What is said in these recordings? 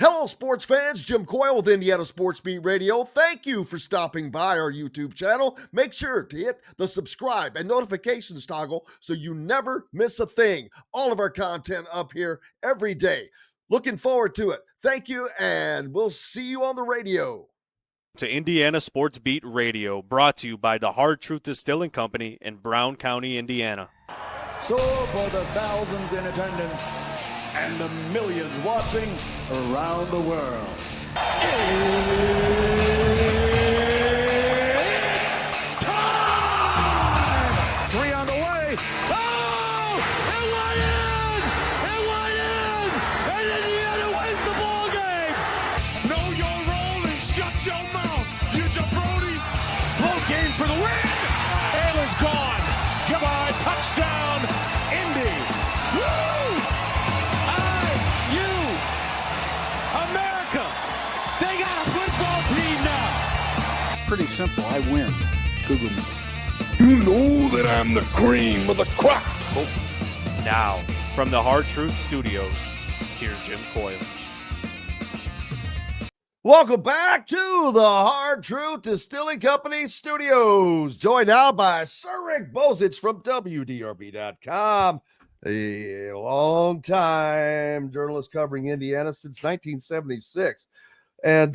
Hello, sports fans. Jim Coyle with Indiana Sports Beat Radio. Thank you for stopping by our YouTube channel. Make sure to hit the subscribe and notifications toggle so you never miss a thing. All of our content up here every day. Looking forward to it. Thank you, and we'll see you on the radio. To Indiana Sports Beat Radio, brought to you by the Hard Truth Distilling Company in Brown County, Indiana. So for the thousands in attendance and the millions watching around the world, it's time! 3 on the way. Oh! It went in! It went in! And Indiana wins the ball game! Know your role and shut your mouth, you jabroni! Float game for the win! Ayler's gone. Goodbye. Touchdown, Indy. Woo! IU. America. They got a football team now. It's pretty simple. I win. Google me. You know that I'm the cream of the crop. Now, from the Hard Truth Studios, here's Jim Coyle. Welcome back to the Hard Truth Distilling Company studios. Joined now by Sir Rick Bozich from WDRB.com, a long-time journalist covering Indiana since 1976. And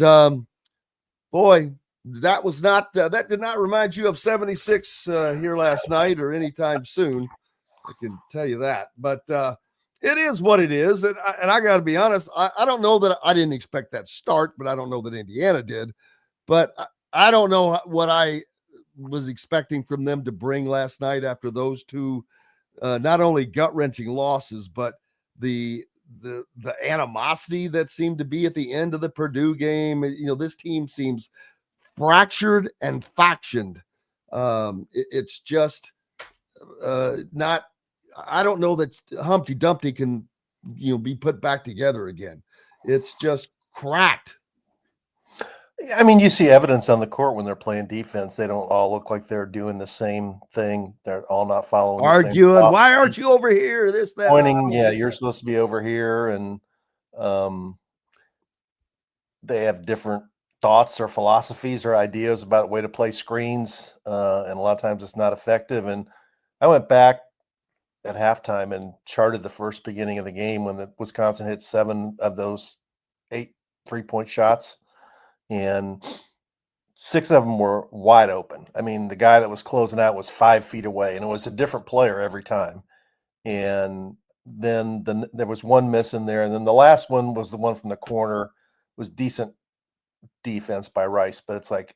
boy, that was not that did not remind you of 76 here last night or anytime soon. I can tell you that. But it is what it is. And I got to be honest, I don't know that I didn't expect that start, but I don't know that Indiana did. But I don't know what I was expecting from them to bring last night after those two, not only gut-wrenching losses, but the animosity that seemed to be at the end of the Purdue game. You know, this team seems fractured and factioned. It's just not. I don't know that Humpty Dumpty can, be put back together again. It's just cracked. I mean, you see evidence on the court when they're playing defense. They don't all look like they're doing the same thing. They're all not following. Arguing. The same Why aren't you over here? This, that. Pointing. Yeah, you're supposed to be over here. And they have different thoughts or philosophies or ideas about a way to play screens. And a lot of times it's not effective. And I went back at halftime and charted the first beginning of the game when the Wisconsin hit 7 of those 8 3-point shots, and 6 of them were wide open. I mean, the guy that was closing out was 5 feet away, and it was a different player every time. And then there was one miss in there, and then the last one was the one from the corner. It was decent defense by Rice, but it's like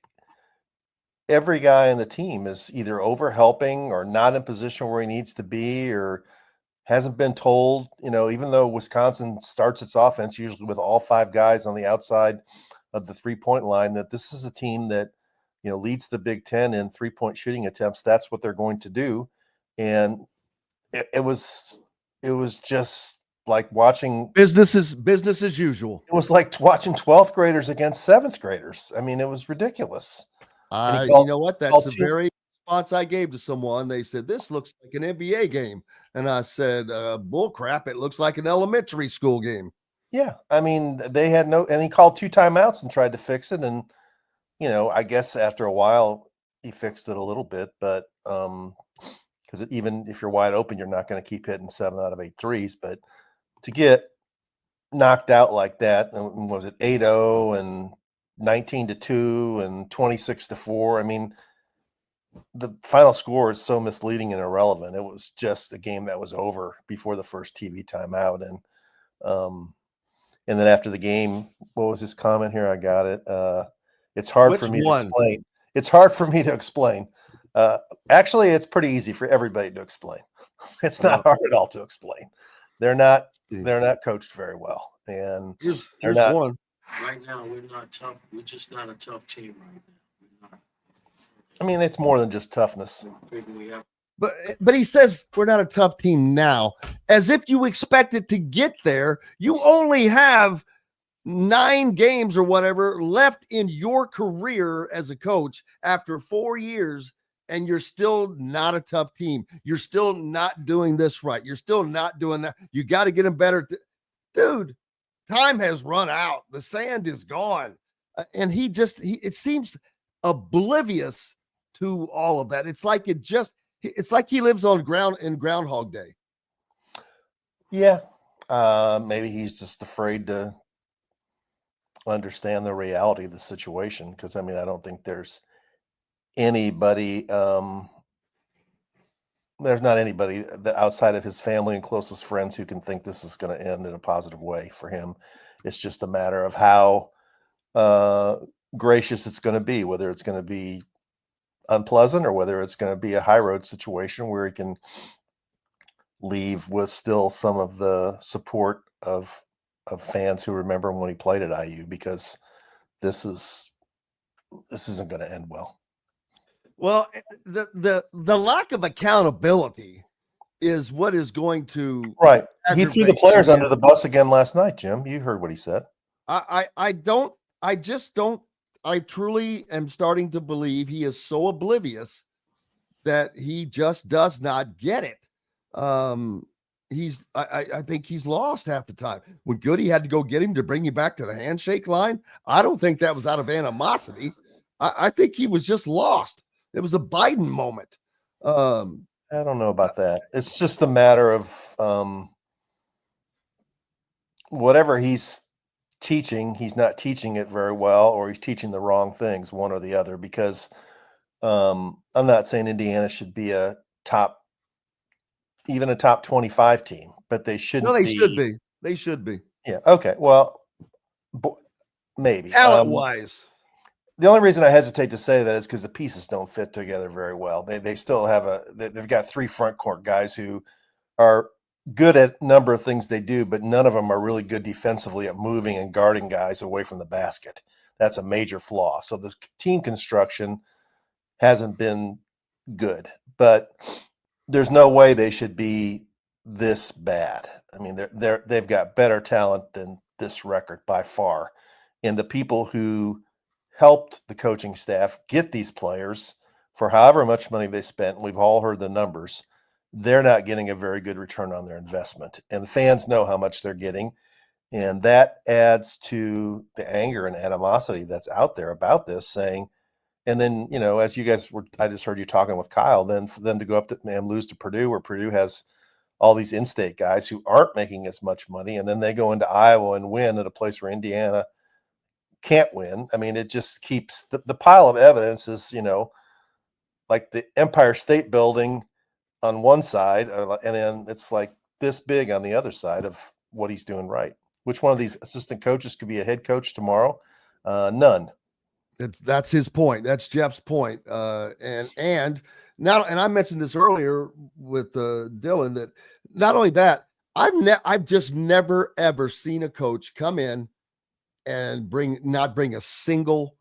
every guy on the team is either over helping or not in position where he needs to be or hasn't been told, even though Wisconsin starts its offense usually with all 5 guys on the outside of the 3-point line, that this is a team that, leads the Big Ten in 3-point shooting attempts. That's what they're going to do. And it was just like watching business as usual. It was like watching 12th graders against 7th graders. I mean, it was ridiculous. You know what? That's the very response I gave to someone. They said, this looks like an NBA game. And I said, bull crap. It looks like an elementary school game. Yeah. I mean, they had and he called 2 timeouts and tried to fix it. And, I guess after a while he fixed it a little bit, but because even if you're wide open, you're not going to keep hitting 7 out of 8 threes. But to get knocked out like that, was it 8-0 and 19-2 and 26-4. I mean, the final score is so misleading and irrelevant. It was just a game that was over before the first TV timeout. And then after the game, what was his comment here? I got it. It's hard for me to explain. It's hard for me to explain. Actually, it's pretty easy for everybody to explain. It's not hard at all to explain. They're not coached very well. And here's not, one. Right now, we're not tough. We're just not a tough team right now. We're not. I mean, it's more than just toughness. But he says we're not a tough team now, as if you expected to get there. You only have 9 games or whatever left in your career as a coach after 4 years, and you're still not a tough team. You're still not doing this right. You're still not doing that. You got to get them better. Dude, time has run out. The sand is gone. And it seems oblivious to all of that. It's like he lives on Groundhog Day. Yeah. Maybe he's just afraid to understand the reality of the situation. Cause I mean, I don't think there's anybody, there's not anybody that outside of his family and closest friends who can think this is going to end in a positive way for him. It's just a matter of how gracious it's going to be, whether it's going to be unpleasant or whether it's going to be a high road situation where he can leave with still some of the support of fans who remember him when he played at IU, because this isn't going to end well. Well, the lack of accountability is what is going to Right. He threw the aggravate players him. under the bus again last night, Jim. You heard what he said. I truly am starting to believe he is so oblivious that he just does not get it. I think he's lost half the time. When Goody had to go get him to bring you back to the handshake line, I don't think that was out of animosity. I think he was just lost. It was a Biden moment. I don't know about that. It's just a matter of whatever he's teaching, he's not teaching it very well, or he's teaching the wrong things, one or the other, because I'm not saying Indiana should be even a top 25 team, but they shouldn't No, be. should be. They should be. Yeah. Okay. Well, maybe. Talent-wise. The only reason I hesitate to say that is because the pieces don't fit together very well. They still have they've got 3 front court guys who are good at a number of things they do, but none of them are really good defensively at moving and guarding guys away from the basket. That's a major flaw. So the team construction hasn't been good, but there's no way they should be this bad. I mean, they've got better talent than this record by far. And the people who helped the coaching staff get these players for however much money they spent, and we've all heard the numbers, they're not getting a very good return on their investment. And the fans know how much they're getting. And that adds to the anger and animosity that's out there about this, saying, and then, as you guys I just heard you talking with Kyle, then for them to go up and lose to Purdue, where Purdue has all these in-state guys who aren't making as much money, and then they go into Iowa and win at a place where Indiana can't win. I mean, it just keeps the pile of evidence is, like the Empire State Building on one side, and then it's like this big on the other side of what he's doing right. Which one of these assistant coaches could be a head coach tomorrow? None. That's his point. That's Jeff's point. And I mentioned this earlier with Dylan, that not only that, I've just never ever seen a coach come in and not bring a single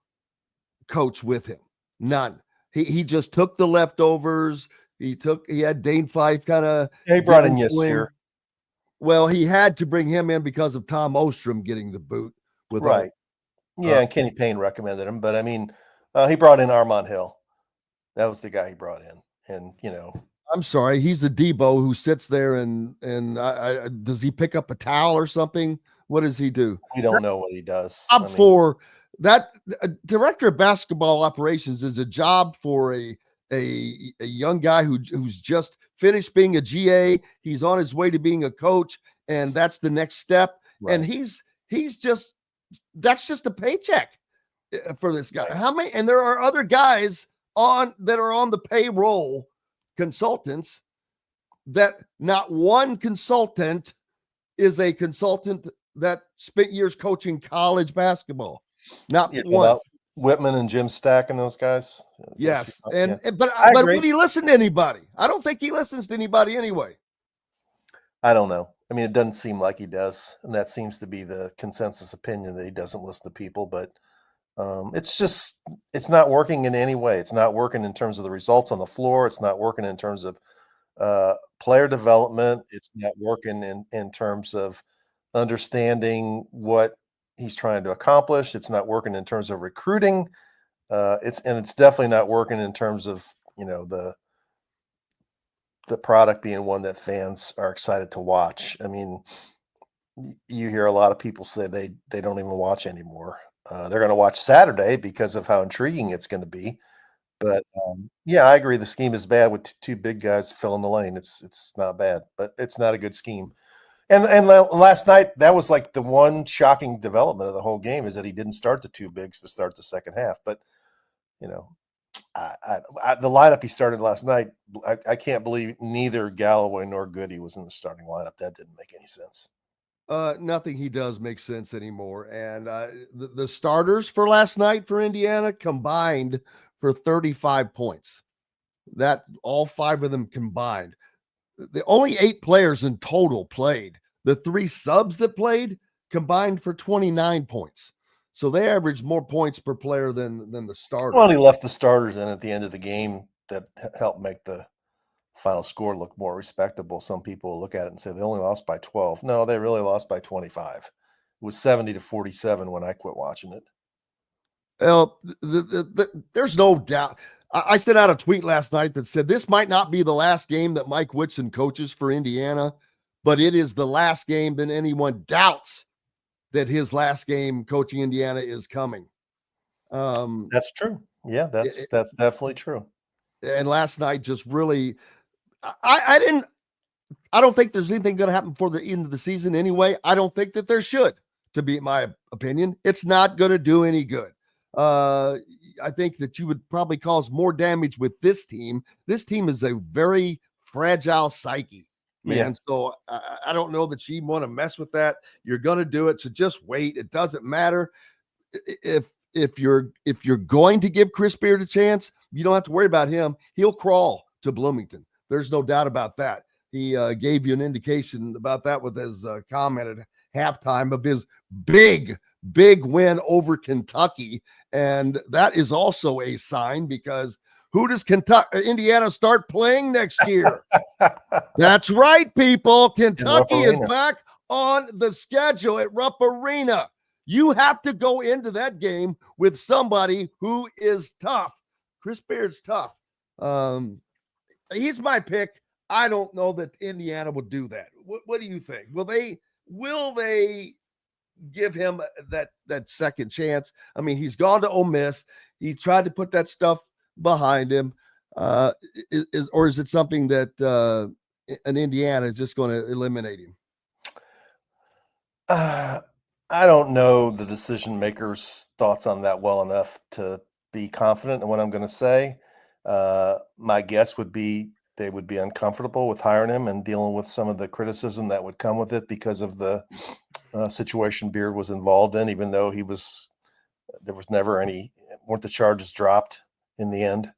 coach with him. None. He just took the leftovers. He had Dane Fife kind of. He brought in Yasir. Well, he had to bring him in because of Tom Ostrom getting the boot. Right. Yeah, and Kenny Payne recommended him, but I mean, he brought in Armand Hill. That was the guy he brought in, and I'm sorry, he's the Debo who sits there and does he pick up a towel or something? What does he do? We don't know what he does. For that, director of basketball operations is a job for a young guy who's just finished being a GA. He's on his way to being a coach, and that's the next step. Right. And that's just a paycheck for this guy. How many? And there are other guys that are on the payroll, consultants, that not one consultant is a consultant that spent years coaching college basketball. Not one. Whitman and Jim Stack and those guys. Yes. But would he listen to anybody? I don't think he listens to anybody anyway. I don't know. I mean, it doesn't seem like he does. And that seems to be the consensus opinion, that he doesn't listen to people, but it's not working in any way. It's not working in terms of the results on the floor. It's not working in terms of player development. It's not working in terms of understanding what he's trying to accomplish. It's not working in terms of recruiting. It's definitely not working in terms of, the product being one that fans are excited to watch. I mean, you hear a lot of people say they don't even watch anymore. They're going to watch Saturday because of how intriguing it's going to be. But yeah, I agree. The scheme is bad with two big guys filling the lane. It's not bad, but it's not a good scheme. And last night, that was like the one shocking development of the whole game is that he didn't start the two bigs to start the second half. But you know, the lineup he started last night, I can't believe neither Galloway nor Goody was in the starting lineup. That didn't make any sense. Nothing he does make sense anymore. And the starters for last night for Indiana combined for 35 points. That all 5 of them combined. The only 8 players in total played. The 3 subs that played combined for 29 points. So they averaged more points per player than the starters. Well, he left the starters in at the end of the game that helped make the final score look more respectable. Some people will look at it and say they only lost by 12. No, they really lost by 25. It was 70-47 when I quit watching it. Well, there's no doubt. I sent out a tweet last night that said this might not be the last game that Mike Woodson coaches for Indiana, but it is the last game that anyone doubts that his last game coaching Indiana is coming. That's true. Yeah, that's definitely true. And last night just really, I don't think there's anything going to happen before the end of the season anyway. I don't think that there should, to be my opinion. It's not going to do any good. I think that you would probably cause more damage with this team. This team is a very fragile psyche, man. Yeah. So I don't know that you want to mess with that. You're going to do it. So just wait. It doesn't matter. If you're going to give Chris Beard a chance, you don't have to worry about him. He'll crawl to Bloomington. There's no doubt about that. He gave you an indication about that with his comment at halftime of his big win over Kentucky. And that is also a sign, because who does Indiana start playing next year? That's right, people. Kentucky is back on the schedule at Rupp Arena. You have to go into that game with somebody who is tough. Chris Beard's tough. He's my pick. I don't know that Indiana will do that. What do you think? Will they give him that second chance? I mean, he's gone to Ole Miss. He tried to put that stuff behind him. Is it something that an Indiana is just going to eliminate him? I don't know the decision makers' thoughts on that well enough to be confident in what I'm going to say. My guess would be they would be uncomfortable with hiring him and dealing with some of the criticism that would come with it because of the situation Beard was involved in, even though there was never weren't the charges dropped in the end.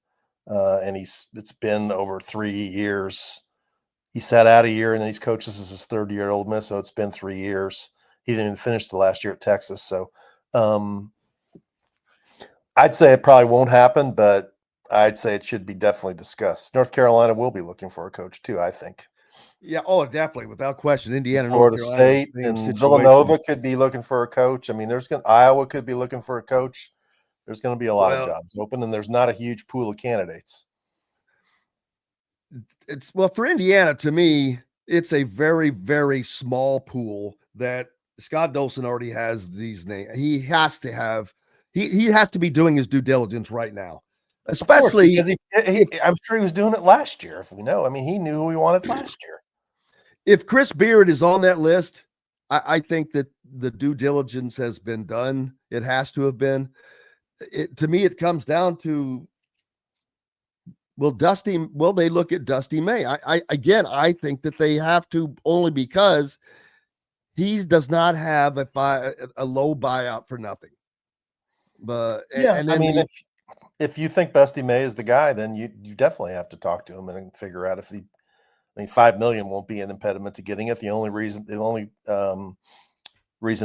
And it's been over 3 years. He sat out a year and then he's coached. This is his 3rd year at Ole Miss. So it's been 3 years. He didn't even finish the last year at Texas. So I'd say it probably won't happen, but I'd say it should be definitely discussed. North Carolina will be looking for a coach too, I think. Yeah, definitely, without question. Indiana, Florida North Carolina, State, and Villanova could be looking for a coach. I mean, Iowa could be looking for a coach. There's going to be a lot of jobs open, and there's not a huge pool of candidates. For Indiana, to me, it's a very, very small pool that Scott Dolson already has these names. He has to have. He has to be doing his due diligence right now. Especially because I'm sure he was doing it last year. If we know, I mean, he knew who he wanted last year. If Chris Beard is on that list, I think that the due diligence has been done. It has to have been. To me, it comes down to, will they look at Dusty May? I think that they have to, only because he does not have a low buyout for nothing. But yeah, and then if you think Dusty May is the guy, then you definitely have to talk to him and figure out if $5 million won't be an impediment to getting it. The only reason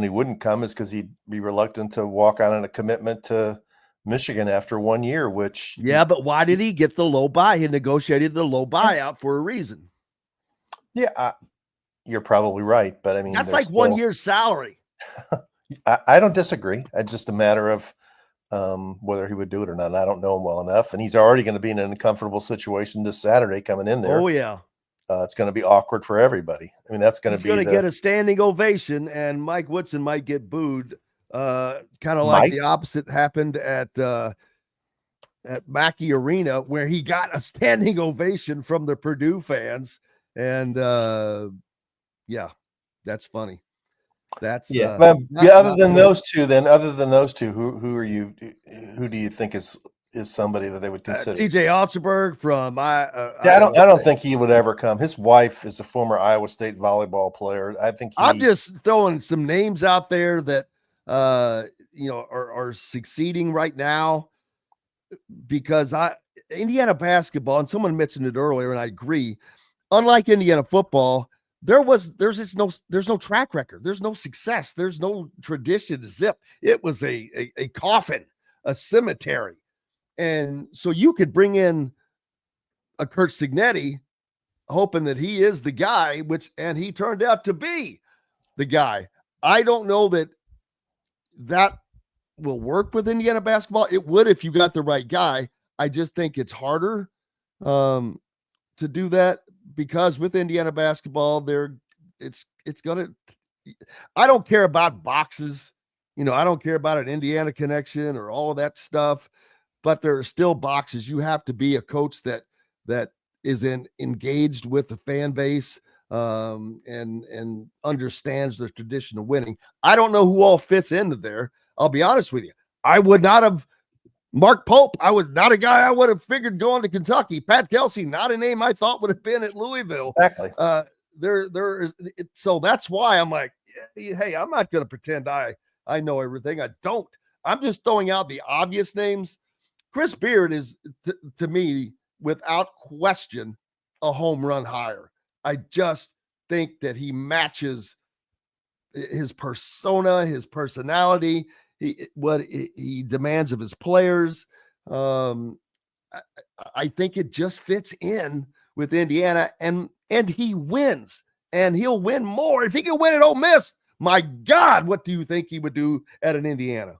he wouldn't come is because he'd be reluctant to walk on a commitment to Michigan after 1 year, which. Yeah, but why did he get the low buy? He negotiated the low buyout for a reason. Yeah, you're probably right. But I mean, that's like 1 year's salary. I don't disagree. It's just a matter of whether he would do it or not. And I don't know him well enough. And he's already going to be in an uncomfortable situation this Saturday coming in there. Oh, yeah. it's going to be awkward for everybody. I mean, that's going to He's be going to get a standing ovation, and Mike Woodson might get booed. Kind of like the opposite happened at Mackey Arena, where he got a standing ovation from the Purdue fans. And yeah, that's funny. That's other than those two, who do you think is somebody that they would consider? TJ Otzelberg from I don't think he would ever come. His wife is a former Iowa State volleyball player. I think I'm just throwing some names out there that are succeeding right now, because Indiana basketball, and someone mentioned it earlier, and I agree, unlike Indiana football, there's no track record. There's no success. There's no tradition to zip. It was a coffin, a cemetery. And so you could bring in a Kurt Signetti hoping that he is the guy, and he turned out to be the guy. I don't know that will work with Indiana basketball. It would if you got the right guy. I just think it's harder to do that, because with Indiana basketball, it's gonna. I don't care about boxes, I don't care about an Indiana connection or all of that stuff, but there are still boxes. You have to be a coach that is engaged with the fan base and understands the tradition of winning. I don't know who all fits into there. I'll be honest with you. I would not have Mark Pope. Not a guy I would have figured going to Kentucky. Pat Kelsey, not a name I thought would have been at Louisville. Exactly. There is. So that's why I'm like, hey, I'm not going to pretend I know everything. I don't. I'm just throwing out the obvious names. Chris Beard is, to me, without question, a home run hire. I just think that he matches his persona, his personality, what he demands of his players. I think it just fits in with Indiana, and he wins, and he'll win more. If he can win at Ole Miss, my God, what do you think he would do at an Indiana?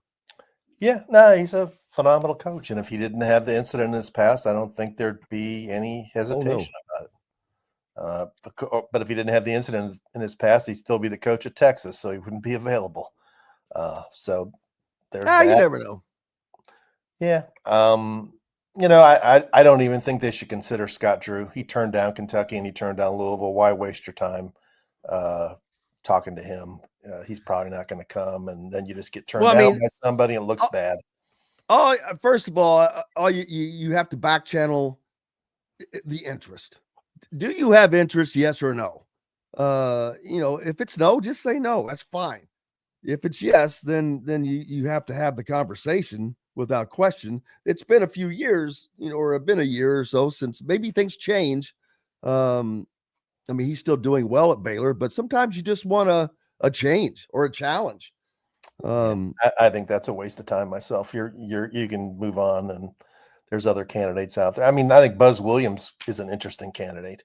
Yeah, no, he's a phenomenal coach. And if he didn't have the incident in his past, I don't think there'd be any hesitation about it. But if he didn't have the incident in his past, he'd still be the coach at Texas, so he wouldn't be available. So there's that. You never know. Yeah. I don't even think they should consider Scott Drew. He turned down Kentucky and he turned down Louisville. Why waste your time talking to him? He's probably not going to come, and then you just get turned down by somebody and it looks bad. Oh, first of all, you have to back channel the interest. Do you have interest? Yes or no? If it's no, just say no. That's fine. If it's yes, then you have to have the conversation without question. It's been a few years, or been a year or so since maybe things change. He's still doing well at Baylor, but sometimes you just want a change or a challenge. I think that's a waste of time myself. You can move on, and there's other candidates out there. I think Buzz Williams is an interesting candidate.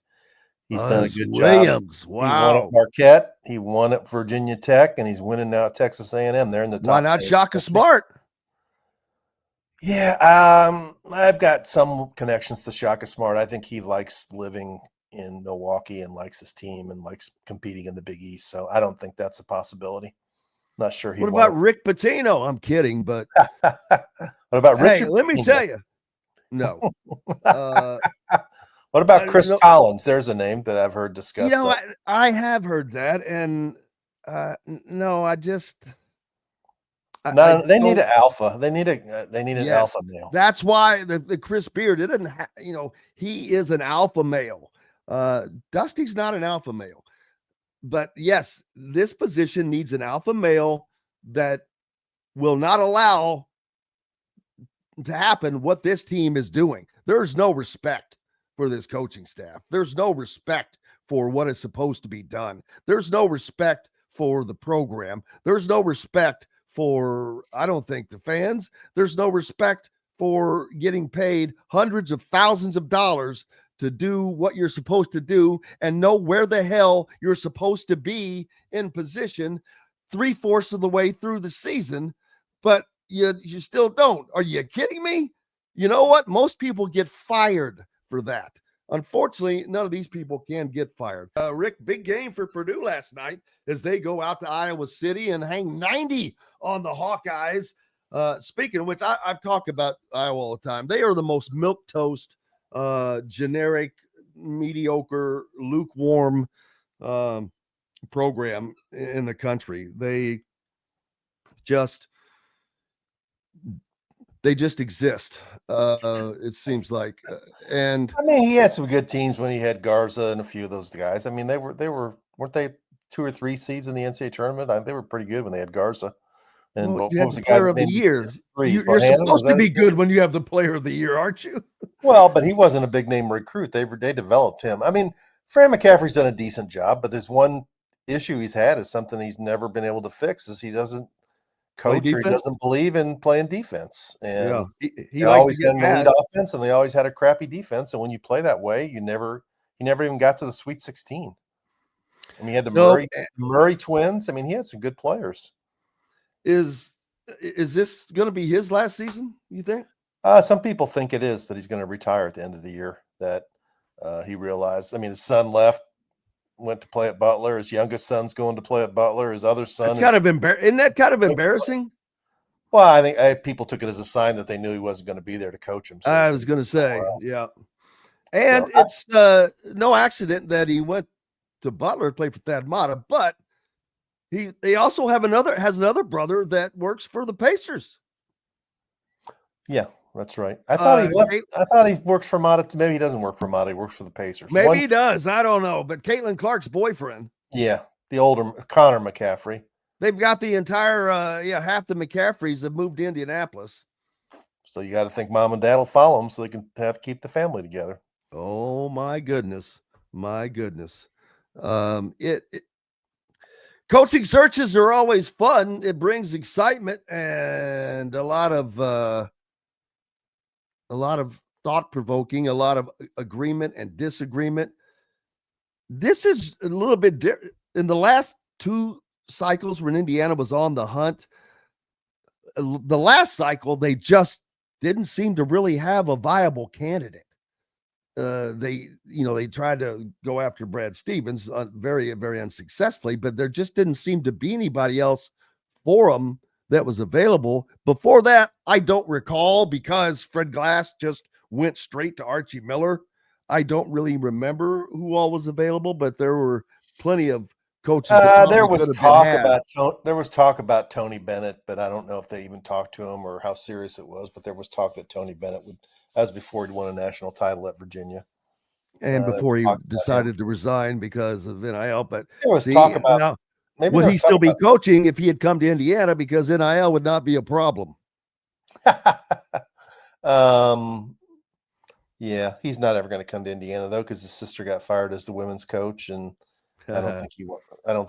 He's done a good job. Wow. He won at Marquette. He won at Virginia Tech, and he's winning now at Texas A&M. They're in the top. Why not 10. Shaka Smart? Yeah, I've got some connections to Shaka Smart. I think he likes living in Milwaukee and likes his team and likes competing in the Big East. So I don't think that's a possibility. Not sure he. What about Rick Pitino? I'm kidding, but what about Richard? Let me tell you. No. What about Chris Collins? There's a name that I've heard discussed. I have heard that, and no, I just. They need an alpha. They need an alpha male. That's why the Chris Beard, it doesn't. He is an alpha male. Dusty's not an alpha male, but yes, this position needs an alpha male that will not allow to happen what this team is doing. There's no respect for this coaching staff. There's no respect for what is supposed to be done. There's no respect for the program. There's no respect for, I don't think, the fans. There's no respect for getting paid hundreds of thousands of dollars to do what you're supposed to do and know where the hell you're supposed to be in position 3/4 of the way through the season, but you still don't. Are you kidding me? You know what? Most people get fired for that. Unfortunately, none of these people can get fired. Rick, big game for Purdue last night as they go out to Iowa City and hang 90 on the Hawkeyes. Speaking of which, I've talked about Iowa all the time. They are the most milquetoast, generic, mediocre, lukewarm program in the country. They just exist. It seems like, and I mean, he had some good teams when he had Garza and a few of those guys. I mean, weren't they 2 or 3 seeds in the NCAA tournament? They were pretty good when they had Garza. And well, what you had was the the guy player of the named year. threes? You're Bohannon, supposed to was that be his name? good when you have the player of the year, aren't you? Well, but he wasn't a big name recruit. They developed him. I mean, Fran McCaffrey's done a decent job, but there's one issue he's had is something he's never been able to fix is he doesn't coach or he doesn't believe in playing defense. And Yeah, he they likes to always get had an elite mad. offense and they always had a crappy defense. And when you play that way, he never even got to the Sweet 16. I mean, he had the Murray twins. I mean, he had some good players. Is this going to be his last season, you think? Some people think it is, that he's going to retire at the end of the year, that he realized. I mean, his son went to play at Butler. His youngest son's going to play at Butler. His other son Isn't that kind of embarrassing? Well, I think people took it as a sign that they knew he wasn't going to be there to coach him. So I was going to say, yeah. And it's no accident that he went to Butler to play for Thad Matta, but he also has another brother that works for the Pacers. Yeah, that's right. I thought he left. I thought he works for Matta. Maybe he doesn't work for Matta. He works for the Pacers. Maybe he does. I don't know. But Caitlin Clark's boyfriend. Yeah, the older Connor McCaffrey. They've got the entire half the McCaffreys have moved to Indianapolis. So you got to think mom and dad will follow them so they can keep the family together. Oh my goodness. Coaching searches are always fun. It brings excitement and a lot of thought-provoking, a lot of agreement and disagreement. This is a little bit different. In the last 2 cycles when Indiana was on the hunt, the last cycle, they just didn't seem to really have a viable candidate. They tried to go after Brad Stevens very, very unsuccessfully, but there just didn't seem to be anybody else for them that was available. Before that, I don't recall, because Fred Glass just went straight to Archie Miller. I don't really remember who all was available, but there were plenty of coaches. There was talk about Tony Bennett, but I don't know if they even talked to him or how serious it was. But there was talk that Tony Bennett would. That was before he'd won a national title at Virginia, and before he decided to resign because of NIL. But there was talk about would he still be coaching if he had come to Indiana, because NIL would not be a problem. Yeah, he's not ever going to come to Indiana though, because his sister got fired as the women's coach, and I don't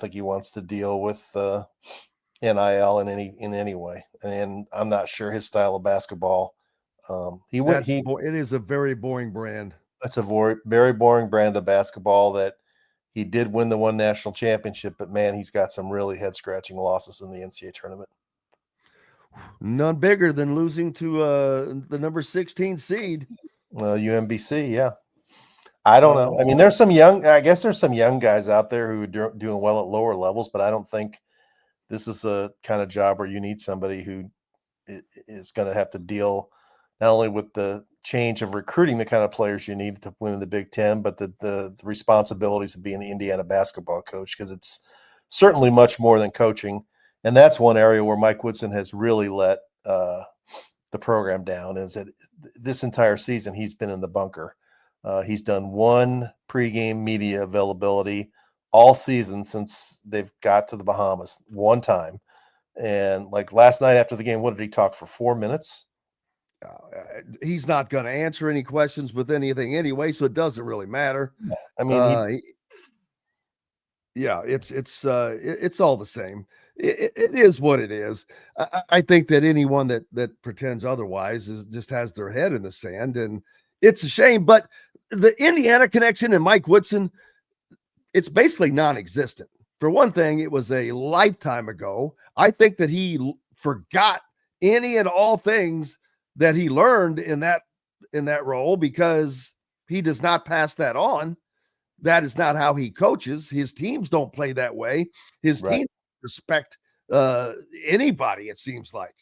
think he wants to deal with NIL in any way. And I'm not sure his style of basketball. It is a very boring brand. It's a very boring brand of basketball. That he did win the one national championship, but man, he's got some really head scratching losses in the NCAA tournament. None bigger than losing to the number 16 seed. UMBC, yeah. I don't know. I mean, there's some young guys out there who are doing well at lower levels, but I don't think this is a kind of job where you need somebody who is going to have to deal not only with the change of recruiting the kind of players you need to win in the Big Ten, but the responsibilities of being the Indiana basketball coach, because it's certainly much more than coaching. And that's one area where Mike Woodson has really let the program down, is that this entire season he's been in the bunker. He's done one pregame media availability all season since they've got to the Bahamas, one time. And like last night after the game, what did he talk for 4 minutes? He's not going to answer any questions with anything anyway, so it doesn't really matter. I mean, it's all the same. It is what it is. I think that anyone that pretends otherwise just has their head in the sand, and it's a shame. But the Indiana connection and Mike Woodson, it's basically non-existent. For one thing, it was a lifetime ago. I think that he forgot any and all things that he learned in that role, because he does not pass that on. That is not how he coaches. His teams don't play that way. His teams respect anybody, it seems like.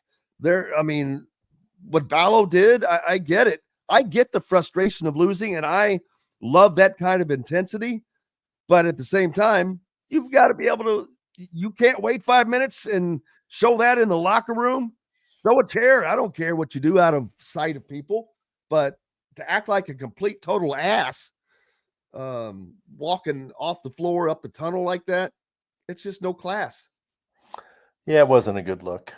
What Ballo did, I get it. I get the frustration of losing, and I love that kind of intensity. But at the same time, you've got to be able to, you can't wait 5 minutes and show that in the locker room. Throw a chair. I don't care what you do out of sight of people, but to act like a complete total ass, walking off the floor up the tunnel like that, it's just no class. Yeah, it wasn't a good look.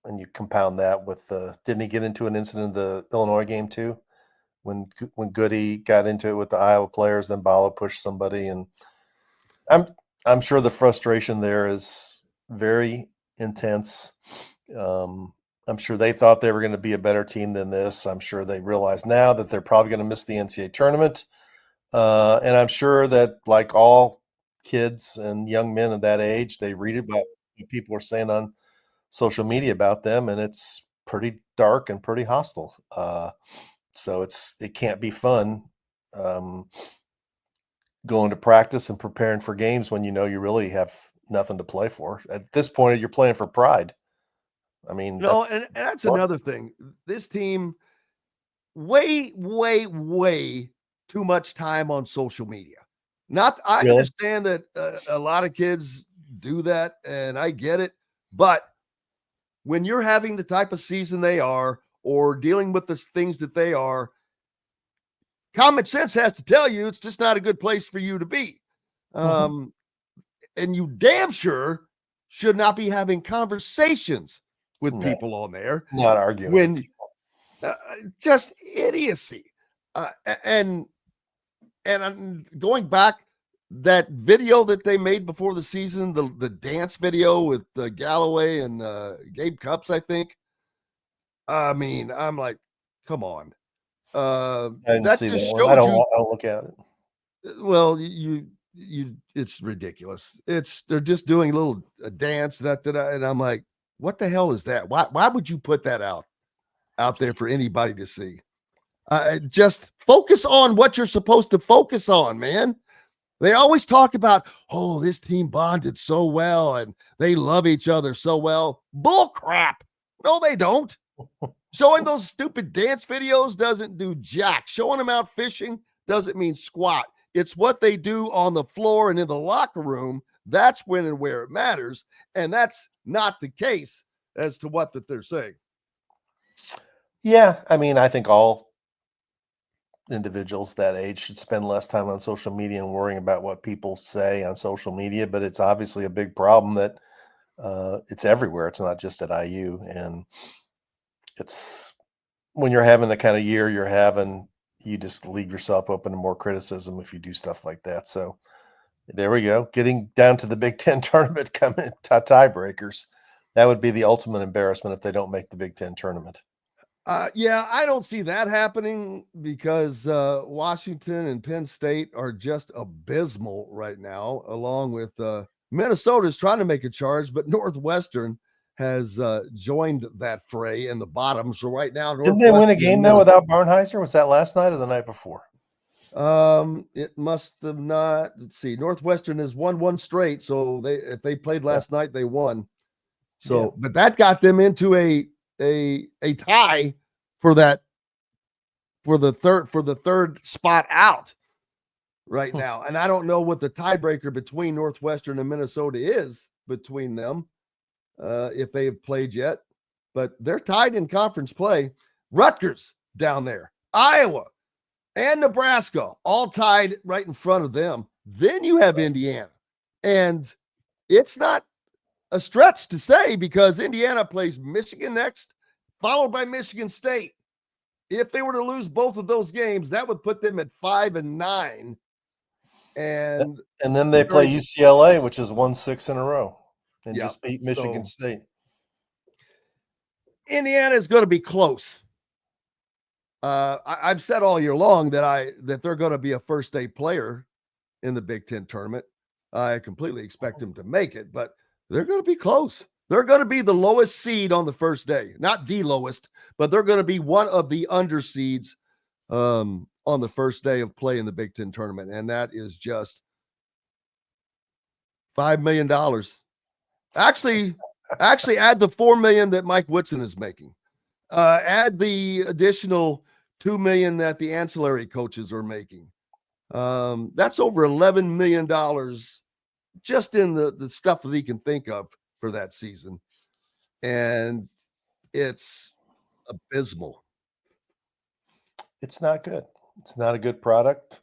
And you compound that with didn't he get into an incident in the Illinois game too? When Goody got into it with the Iowa players, then Ballo pushed somebody, and I'm sure the frustration there is very intense. I'm sure they thought they were going to be a better team than this. I'm sure they realize now that they're probably going to miss the NCAA tournament. And I'm sure that, like all kids and young men at that age, they read about what people are saying on social media about them, and it's pretty dark and pretty hostile. So it can't be fun going to practice and preparing for games when you know you really have nothing to play for. At this point, you're playing for pride. I mean, that's another thing. This team, way too much time on social media. I understand that a lot of kids do that, and I get it. But when you're having the type of season they are, or dealing with the things that they are, common sense has to tell you it's just not a good place for you to be. And you damn sure should not be having conversations with people on there. Not arguing. When just idiocy. And I'm going back, that video that they made before the season, the dance video with Galloway and Gabe Cupps, I think. I mean, I'm like, come on. I didn't that see just that showed one. I don't you. look at it. Well, you it's ridiculous. They're just doing a little dance and I'm like, what the hell is that? Why would you put that out there for anybody to see? Just focus on what you're supposed to focus on, man. They always talk about, oh, this team bonded so well and they love each other so well. Bull crap. No, they don't. Showing those stupid dance videos doesn't do jack. Showing them out fishing doesn't mean squat. It's what they do on the floor and in the locker room. That's when and where it matters. And that's not the case as to what that they're saying. Yeah, I mean, I think all individuals that age should spend less time on social media and worrying about what people say on social media, but it's obviously a big problem that it's everywhere. It's not just at IU. And it's when you're having the kind of year you're having, you just leave yourself open to more criticism if you do stuff like that. So there we go. Getting down to the Big Ten tournament, coming tiebreakers. That would be the ultimate embarrassment if they don't make the Big Ten tournament. Yeah, I don't see that happening because Washington and Penn State are just abysmal right now, along with Minnesota's trying to make a charge, but Northwestern has joined that fray in the bottom. So right now, didn't they win a game though without Barnheiser? Was that last night or the night before? It must have not. Let's see. Northwestern has won one straight, so if they played last night, they won. So, but that got them into a tie for the third spot out right now. And I don't know what the tiebreaker between Northwestern and Minnesota is between them, if they have played yet, but they're tied in conference play. Rutgers down there, Iowa and Nebraska all tied right in front of them. Then you have Indiana, and it's not a stretch to say because Indiana plays Michigan next, followed by Michigan State. If they were to lose both of those games, that would put them at 5-9. And then they play UCLA, which has won 6 in a row and just beat Michigan State. Indiana is going to be close. I've said all year long that they're going to be a first-day player in the Big Ten tournament. I completely expect them to make it, but they're going to be close. They're going to be the lowest seed on the first day. Not the lowest, but they're going to be one of the under seeds on the first day of play in the Big Ten tournament. And that is just $5 million. Actually add the $4 million that Mike Woodson is making. Add the additional $2 million that the ancillary coaches are making. That's over $11 million just in the stuff that he can think of for that season. And it's abysmal. It's not good. It's not a good product.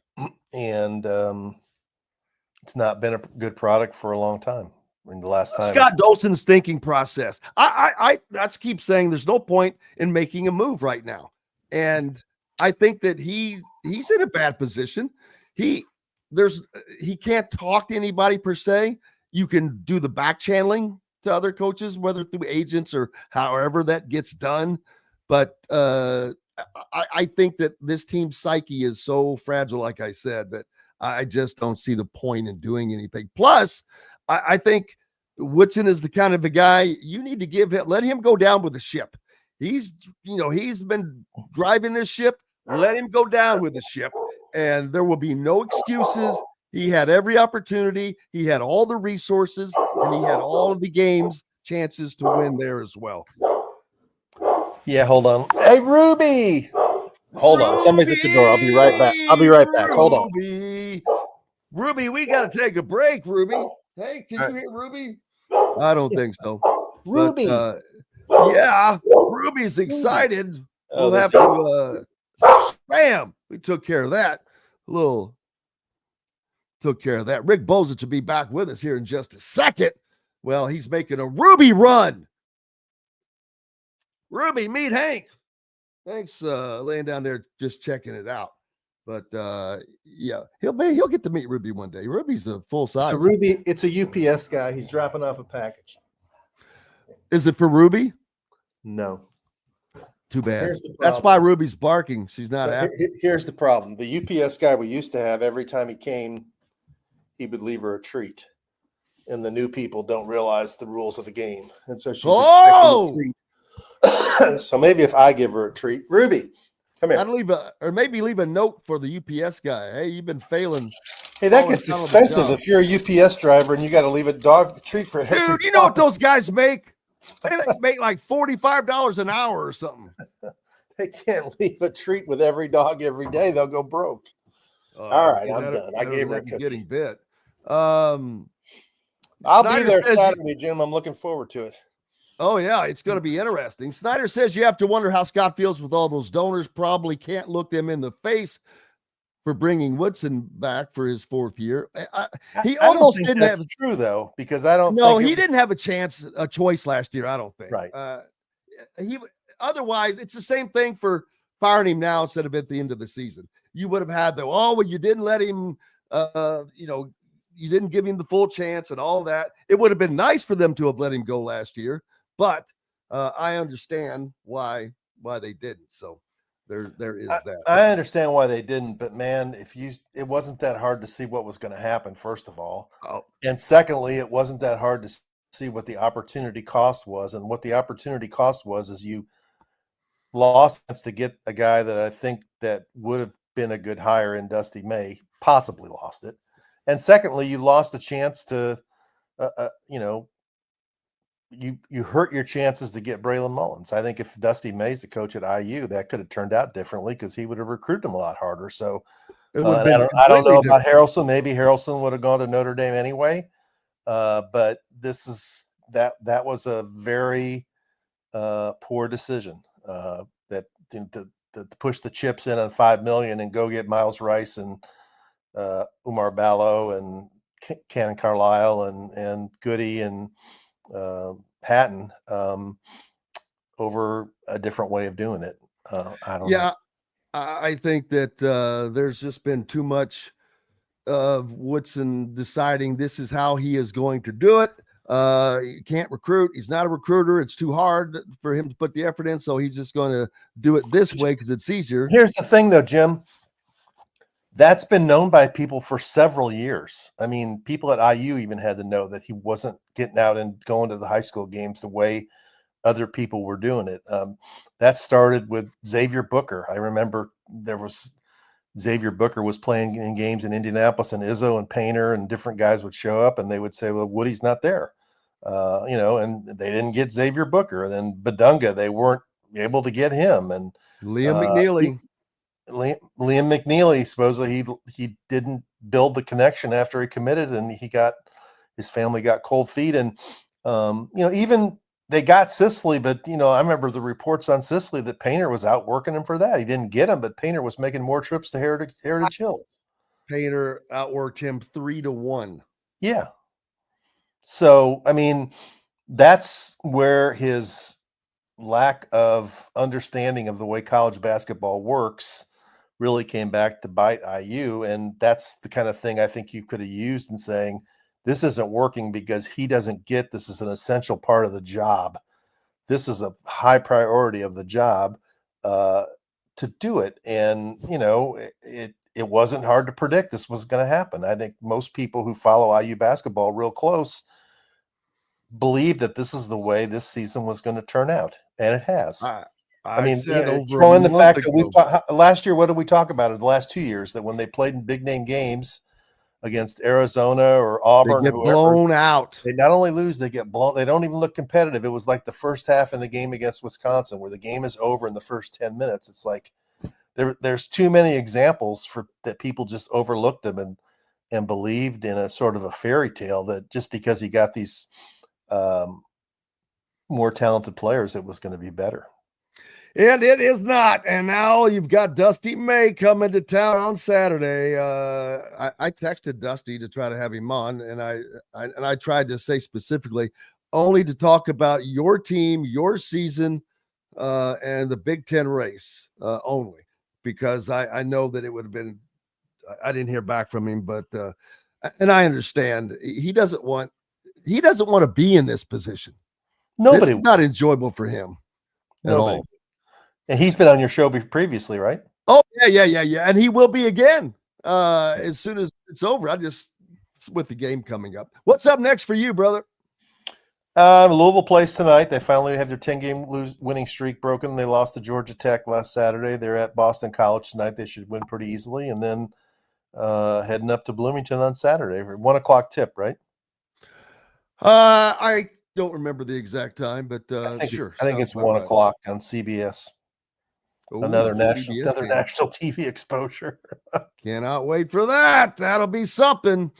And it's not been a good product for a long time. I mean, the last time Scott Dolson's thinking process. I keep saying there's no point in making a move right now. And I think that he's in a bad position. He can't talk to anybody per se. You can do the back channeling to other coaches, whether through agents or however that gets done. But I think that this team's psyche is so fragile, like I said, that I just don't see the point in doing anything. Plus, I think Woodson is the kind of a guy you need to let him go down with the ship. He's been driving this ship. Let him go down with the ship, and there will be no excuses. He had every opportunity. He had all the resources, and he had all of the chances to win there as well. Yeah, hold on. Hey, Ruby. Hold on. Somebody's at the door. I'll be right back. Hold on. Ruby, we got to take a break, Ruby. Hey, can you hear Ruby? I don't think so. Ruby. Yeah, Ruby's excited. We'll have to bam. We took care of that. Took care of that. Rick Bozich will be back with us here in just a second. Well, he's making a Ruby run. Ruby, meet Hank. Thanks, laying down there just checking it out. But yeah, he'll get to meet Ruby one day. Ruby's a full size. So Ruby, it's a UPS guy. He's dropping off a package. Is it for Ruby? No. Too bad. That's why Ruby's barking. She's not happy. Here's the problem. The UPS guy we used to have, every time he came, he would leave her a treat. And the new people don't realize the rules of the game. And so she's expecting a treat. So maybe if I give her a treat, Ruby, come here. I'd maybe leave a note for the UPS guy. Hey, you've been failing. Hey, that gets expensive if you're a UPS driver and you got to leave a dog treat for every. Dude, you know what those guys make? They make like $45 an hour or something. They can't leave a treat with every dog every day. They'll go broke. All right, I'm done. I gave her a cookie. Getting bit. I'll be there Saturday, Jim. I'm looking forward to it. Oh, yeah, it's going to be interesting. Snyder says you have to wonder how Scott feels with all those donors. Probably can't look them in the face for bringing Woodson back for his fourth year. He almost didn't have true though, because I don't. No, he didn't have a choice last year. I don't think. Right. Otherwise, it's the same thing for firing him now instead of at the end of the season. You would have had you didn't let him. You didn't give him the full chance and all that. It would have been nice for them to have let him go last year. But I understand why they didn't. So there is that. I understand why they didn't, but man, it wasn't that hard to see what was going to happen, first of all. And secondly, it wasn't that hard to see what the opportunity cost was. And what the opportunity cost was is you lost to get a guy that I think that would have been a good hire in Dusty May, possibly lost it. And secondly, you lost a chance to, you hurt your chances to get Braylon Mullins. I think if Dusty May's the coach at IU, that could have turned out differently because he would have recruited him a lot harder. So I don't know about Harrelson. Maybe Harrelson would have gone to Notre Dame anyway. But that was a very poor decision that to push the chips in on $5 million and go get Miles Rice and Umar Ballo and Cannon Carlisle and Goody and Hatton over a different way of doing it. I don't know. I think that there's just been too much of Woodson deciding this is how he is going to do it. He can't recruit. He's not a recruiter. It's too hard for him to put the effort in. So he's just going to do it this way because it's easier. Here's the thing though, Jim. That's been known by people for several years. I mean, people at IU even had to know that he wasn't getting out and going to the high school games the way other people were doing it. That started with Xavier Booker. I remember there was Xavier Booker was playing in games in Indianapolis, and Izzo and Painter and different guys would show up, and they would say, well, Woody's not there. And they didn't get Xavier Booker. And then Badunga, they weren't able to get him. And Liam McNeely. Liam McNeely, supposedly he didn't build the connection after he committed, and his family got cold feet. And even they got Sicily, but I remember the reports on Sicily that Painter was out working him for that. He didn't get him, but Painter was making more trips to Heritage Hills. Painter outworked him 3-1. Yeah. So, I mean, that's where his lack of understanding of the way college basketball works really came back to bite IU. And that's the kind of thing I think you could have used in saying, this isn't working because he doesn't get this is an essential part of the job. This is a high priority of the job to do it. And, it wasn't hard to predict this was going to happen. I think most people who follow IU basketball real close believe that this is the way this season was going to turn out. And it has. I mean, throw in the fact that last year, what did we talk about in the last 2 years? That when they played in big name games against Arizona or Auburn, they get blown out. They not only lose, they get blown. They don't even look competitive. It was like the first half in the game against Wisconsin, where the game is over in the first 10 minutes. It's like there's too many examples that people just overlooked them and believed in a sort of a fairy tale that just because he got these more talented players, it was going to be better. And it is not. And now you've got Dusty May coming to town on Saturday. I texted Dusty to try to have him on, and I tried to say specifically only to talk about your team, your season, and the Big Ten race only, because I know that it would have been. I didn't hear back from him, but and I understand he doesn't want to be in this position. Nobody. It's not enjoyable for him at all. And he's been on your show previously, right? Oh, yeah. And he will be again as soon as it's over. With the game coming up. What's up next for you, brother? Louisville plays tonight. They finally have their 10-game winning streak broken. They lost to Georgia Tech last Saturday. They're at Boston College tonight. They should win pretty easily. And then heading up to Bloomington on Saturday. 1 o'clock tip, right? I don't remember the exact time, but I think sure. I think it's 1 o'clock on CBS. Ooh, another national TV exposure. Cannot wait for that. That'll be something.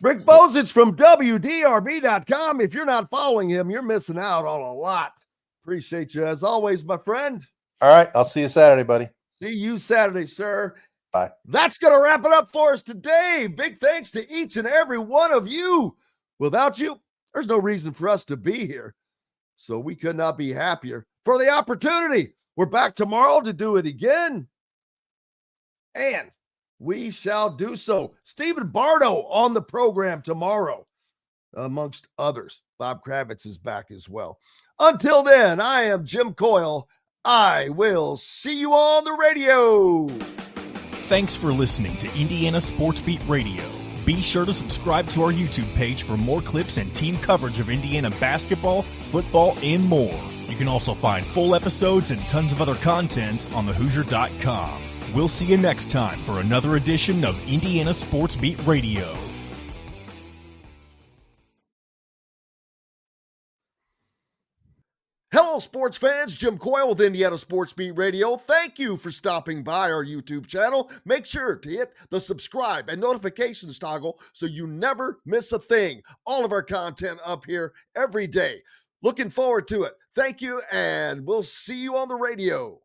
Rick Bozich from WDRB.com. If you're not following him, you're missing out on a lot. Appreciate you as always, my friend. All right. I'll see you Saturday, buddy. See you Saturday, sir. Bye. That's going to wrap it up for us today. Big thanks to each and every one of you. Without you, there's no reason for us to be here. So we could not be happier for the opportunity. We're back tomorrow to do it again. And we shall do so. Stephen Bardo on the program tomorrow, amongst others. Bob Kravitz is back as well. Until then, I am Jim Coyle. I will see you on the radio. Thanks for listening to Indiana Sports Beat Radio. Be sure to subscribe to our YouTube page for more clips and team coverage of Indiana basketball, football, and more. You can also find full episodes and tons of other content on thehoosier.com. We'll see you next time for another edition of Indiana Sports Beat Radio. Hello, sports fans. Jim Coyle with Indiana Sports Beat Radio. Thank you for stopping by our YouTube channel. Make sure to hit the subscribe and notifications toggle so you never miss a thing. All of our content up here every day. Looking forward to it. Thank you, and we'll see you on the radio.